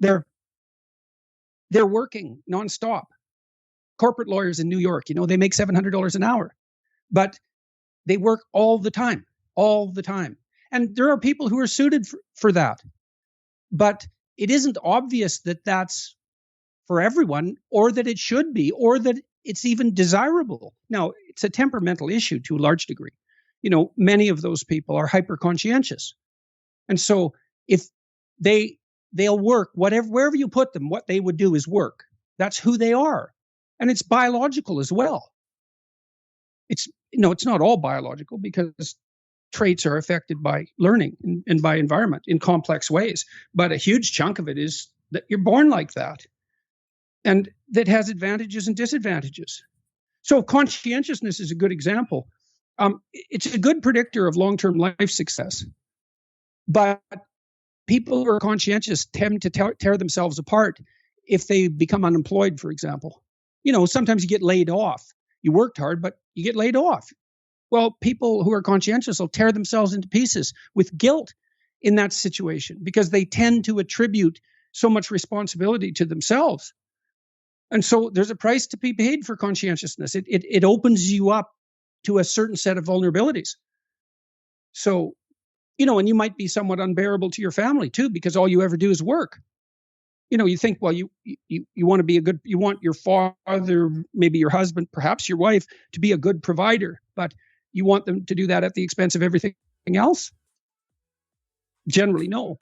They're working nonstop. Corporate lawyers in New York, they make $700 an hour, but they work all the time. And there are people who are suited for that. But it isn't obvious that that's for everyone, or that it should be, or that it's even desirable. Now, it's a temperamental issue to a large degree. Many of those people are hyper-conscientious. And so if they'll work, wherever you put them, what they would do is work. That's who they are. And it's biological as well. It's not all biological, because traits are affected by learning and by environment in complex ways. But a huge chunk of it is that you're born like that. And that has advantages and disadvantages. So conscientiousness is a good example. It's a good predictor of long-term life success. But people who are conscientious tend to tear themselves apart if they become unemployed, for example. Sometimes you get laid off. You worked hard, but you get laid off. Well, people who are conscientious will tear themselves into pieces with guilt in that situation, because they tend to attribute so much responsibility to themselves. And so there's a price to be paid for conscientiousness. It opens you up to a certain set of vulnerabilities. So, and you might be somewhat unbearable to your family too, because all you ever do is work. You think, well, you want to be you want your father, maybe your husband, perhaps your wife, to be a good provider, but you want them to do that at the expense of everything else? Generally, no.